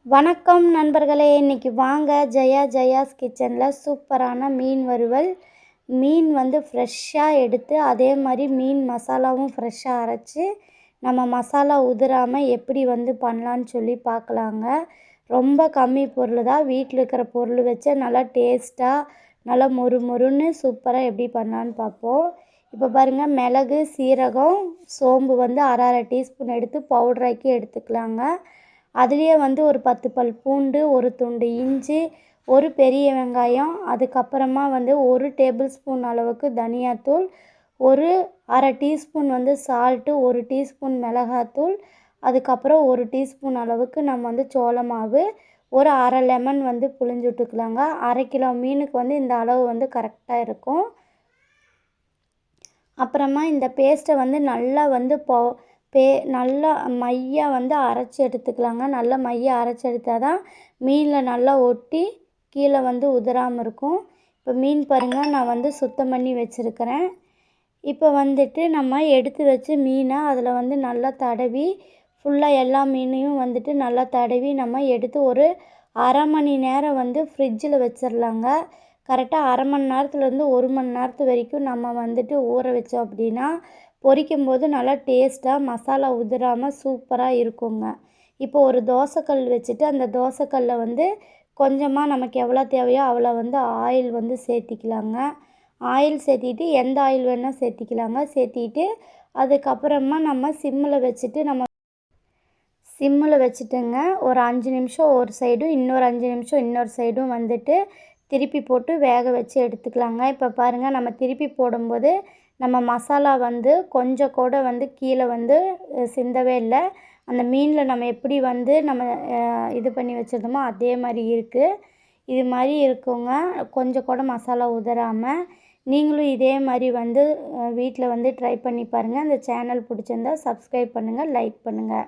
வணக்கம் நண்பர்களே, இன்றைக்கி வாங்க ஜெயாஸ் கிச்சனில் சூப்பரான மீன் வறுவல். மீன் வந்து ஃப்ரெஷ்ஷாக எடுத்து அதே மாதிரி மீன் மசாலாவும் ஃப்ரெஷ்ஷாக அரைச்சி நம்ம மசாலா உதிராமல் எப்படி வந்து பண்ணலான்னு சொல்லி பார்க்கலாங்க. ரொம்ப கம்மி பொருள் தான், வீட்டில் இருக்கிற பொருள் வச்சு நல்லா டேஸ்ட்டாக நல்லா மொறுன்னு சூப்பராக எப்படி பண்ணலான்னு பார்ப்போம். இப்போ பாருங்கள், மிளகு, சீரகம், சோம்பு வந்து அரை டீஸ்பூன் எடுத்து பவுட்ராக்கி எடுத்துக்கலாங்க. அதுலேயே வந்து ஒரு 10 பல் பூண்டு, ஒரு துண்டு இஞ்சி, ஒரு பெரிய வெங்காயம், அதுக்கப்புறமா வந்து 1 டேபிள் ஸ்பூன் அளவுக்கு தனியாத்தூள், ஒரு அரை டீஸ்பூன் வந்து சால்ட்டு, 1 டீஸ்பூன் மிளகாத்தூள், அதுக்கப்புறம் 1 டீஸ்பூன் அளவுக்கு நம்ம வந்து சோள மாவு, ஒரு அரை லெமன் வந்து புழிஞ்சு விட்டுக்கலாங்க. 1/2 கிலோ மீனுக்கு வந்து இந்த அளவு வந்து கரெக்டாக இருக்கும். அப்புறமா இந்த பேஸ்ட்டை வந்து நல்லா வந்து நல்லா மையாக வந்து அரைச்சி எடுத்துக்கலாங்க. நல்லா மையாக அரைச்சி எடுத்தால் தான் மீனில் நல்லா ஒட்டி கீழே வந்து உதிராமல் இருக்கும். இப்போ மீன் பாருங்கள், நான் வந்து சுத்தம் பண்ணி வச்சுருக்கிறேன். இப்போ வந்துட்டு நம்ம எடுத்து வச்சு மீனை அதில் வந்து நல்லா தடவி ஃபுல்லாக எல்லா மீனையும் வந்துட்டு நல்லா தடவி நம்ம எடுத்து ஒரு அரை மணி நேரம் வந்து ஃப்ரிட்ஜில் வச்சிடலாங்க. கரெக்டாக அரை மணி நேரத்துலேருந்து 1 மணி நேரத்து வரைக்கும் நம்ம வந்துட்டு ஊற வச்சோம் அப்படின்னா பொரிக்கும் போது நல்லா டேஸ்ட்டாக மசாலா உதிராமல் சூப்பராக இருக்குங்க. இப்போ ஒரு தோசைக்கல் வச்சுட்டு அந்த தோசைக்கல்லில் வந்து கொஞ்சமாக நமக்கு எவ்வளோ தேவையோ அவ்வளோ வந்து ஆயில் வந்து சேர்த்திக்கலாங்க. ஆயில் சேர்த்திட்டு எந்த ஆயில் வேணால் சேர்த்திக்கலாங்க. சேர்த்திட்டு அதுக்கப்புறமா நம்ம சிம்மில் வச்சுட்டுங்க ஒரு 5 நிமிஷம் ஒரு சைடும், இன்னொரு 5 நிமிஷம் இன்னொரு சைடும் வந்துட்டு திருப்பி போட்டு வேக வச்சு எடுத்துக்கலாங்க. இப்போ பாருங்கள், நம்ம திருப்பி போடும்போது நம்ம மசாலா வந்து கொஞ்சம் கூட வந்து கீழே வந்து சிந்தவே இல்லை. அந்த மீனில் நம்ம எப்படி வந்து நம்ம இது பண்ணி வச்சுருந்தோமோ அதே மாதிரி இருக்குது. இது மாதிரி இருக்குங்க, கொஞ்சம் கூட மசாலா உதறாமல். நீங்களும் இதே மாதிரி வந்து வீட்டில் வந்து ட்ரை பண்ணி பாருங்கள். அந்த சேனல் பிடிச்சிருந்தா சப்ஸ்கிரைப் பண்ணுங்கள், லைக் பண்ணுங்கள்.